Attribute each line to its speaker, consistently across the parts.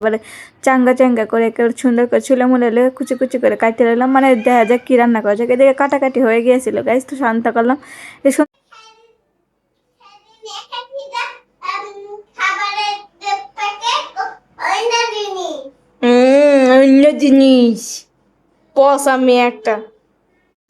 Speaker 1: এবারে চাঙ্গা চাঙ্গা করে একেবারে সুন্দর করে ছুলে মুলে কুচি কুচি করে কাটতে লাগলাম, মানে দেখা যাক কি রান্না করা যায়। এদিকে কাটাকাটি হয়ে গিয়েছিল গাইস, তো শান্ত করলাম। অন্য জিনিস পসা মেয়ে একটা।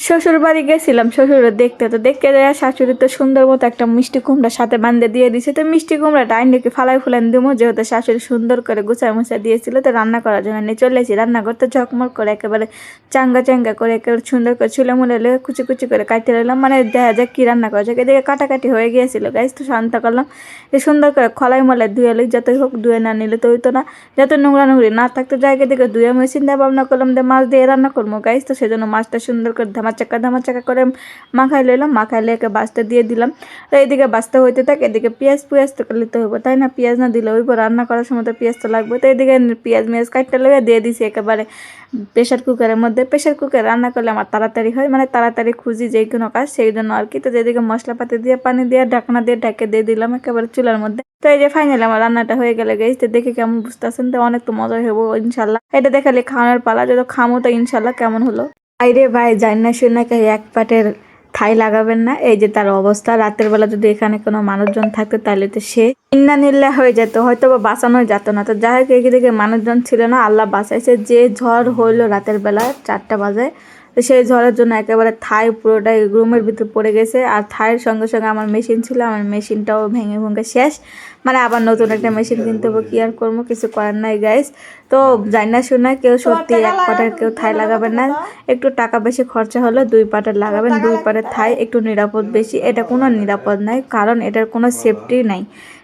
Speaker 1: শ্বশুর বাড়ি গেছিলাম শ্বশুরের দেখতে, তো দেখতে দেয় শাশুড়ি তো সুন্দর মতো একটা মিষ্টি কুমড়া সাথে বান্ধে দিয়ে দিছে। তো মিষ্টি কুমড়াটা আইনকে ফালাই ফুলান দিবো, যেহেতু শাশুড়ি সুন্দর করে গুছায় মুছায় দিয়েছিল, তো রান্না করার জন্য নিয়ে চলে এসেছি। রান্না করতে ঝকমক করে একেবারে চাঙ্গা চাঙ্গা করে একেবারে সুন্দর করে ছুলে মুলে কুচি কুচি করে কাটতে লাগলাম, মানে দেখা যাক কি রান্না করা যায়। এদিকে কাটাকাটি হয়ে গিয়েছিল গাইস, তো শান্ত করলাম। সুন্দর করে খলাই মলাই ধুয়ে লই, যতই হোক ধুয়ে না নিলে তো হইতো না, যত নোংরা নোংরি না থাকতো জায়গা দিকে ধুয়ে মুছে চিন্তা ভাবনা করলাম যে মাছ দিয়ে রান্না করবো গাইস। তো সেজন্য মাছটা সুন্দর করে ধামাচাকা করে মাখাই লইলাম, মাখাই লেকে বাঁচতে দিয়ে দিলাম। তো এইদিকে বাঁচতে হইতে থাকে, এদিকে পেঁয়াজ তো নিতে হইব, তাই না? পেঁয়াজ না দিলে হইব, রান্না করার সময় তো পেঁয়াজ তো লাগবে। তো এদিকে পেঁয়াজ কাটতে লেগে দিয়ে দিছি একেবারে প্রেশার কুকারের মধ্যে। প্রেশার কুকারে রান্না করলে আমার তাড়াতাড়ি হয়, মানে তাড়াতাড়ি খুঁজি যে কোনো কাজ, সেই জন্য আর কি। তো যেদিকে মশলাপাতি দিয়ে পানি দিয়ে ঢাকনা দিয়ে ঢেকে দিয়ে দিলাম একেবারে চুলার মধ্যে। তো এই যে ফাইনালি আমার রান্নাটা হয়ে গেলে গাইস, তো দেখে কেমন বুঝতেছেন, তো অনেক তো মজা হবো ইনশাল্লাহ। এটা দেখালে খাওয়ানোর পালা, যত খামো তো ইনশাল্লাহ কেমন হলো। আইরে ভাই জানি না শুনে এক পাটের থাই লাগাবেন না, এই যে তার অবস্থা। রাতের বেলা যদি এখানে কোনো মানুষজন থাকতো তাহলে তো সে ইন্নানিল্লা হয়ে যেত, হয়তো বা বাঁচানো যেত না। তো যাই হোক এদিকে মানুষজন ছিল না, আল্লাহ বাঁচাইছে। যে ঝড় হইলো রাতের বেলা 4টা বাজে, তো সেই ঝড়ের জন্য একেবারে থাই পুরোটাই রুমের ভিতর পড়ে গেছে। আর থাইয়ের সঙ্গে সঙ্গে আমার মেশিন ছিল, আমার মেশিনটাও ভেঙে ভেঙে শেষ, মানে আবার নতুন একটা মেশিন কিনতে হবে। কি আর করবো, কিছু করার নাই গাইস। তো জানি না শুনে কেউ সত্যি এক পাটের কেউ থাই লাগাবেন না, একটু টাকা বেশি খরচা হলে 2 পাটের লাগাবেন। 2 পাটের থাই একটু নিরাপদ বেশি, এটা কোনো নিরাপদ নাই, কারণ এটার কোনো সেফটি নাই,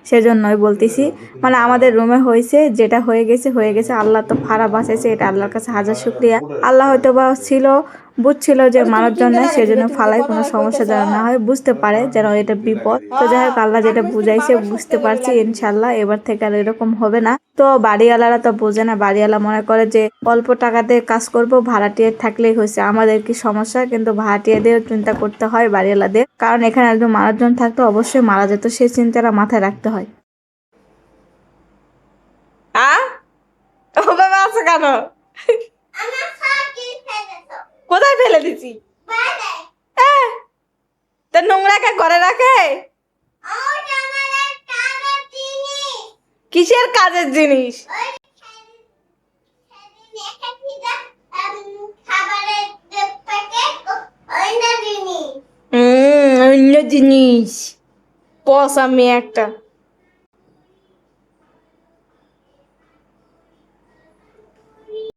Speaker 1: সেজন্যই বলতেছি। মানে আমাদের রুমে হয়েছে, যেটা হয়ে গেছে, আল্লাহ তো ফাড়া বাঁচাইছে, এটা আল্লাহর কাছে হাজার শুক্রিয়া। আল্লাহ হয়তো বা বুঝছিল যে মানুষজন নেই, সেজন্য ফালাই কোনো সমস্যা যেন না হয়, বুঝতে পারে যেন এটা বিপদ। তো যাই হোক আল্লাহ যেটা বুঝাইছে বুঝতে পারছি, ইনশাল্লাহ এবার থেকে আর এরকম হবে না। তো বাড়িওয়ালারা তো বোঝে না, বাড়িওয়ালা মনে করে যে অল্প টাকাতে কাজ করব, ভাড়াটিয়া থাকলেই হয়েছে, আমাদের কি সমস্যা? কিন্তু ভাড়াটিয়াদের চিন্তা করতে হয় বাড়িওয়ালাদের, কারণ এখানে একজন মানুষজন থাকতো অবশ্যই মারা যেত, সেই চিন্তাটা মাথায় রাখতে হয়। আছে কেন? কোথায় ফেলে দিছি? তা নোংরাকে ঘরে রাখে? কিসের কাজের জিনিস? অন্য জিনিস পসা মেয়ে একটা।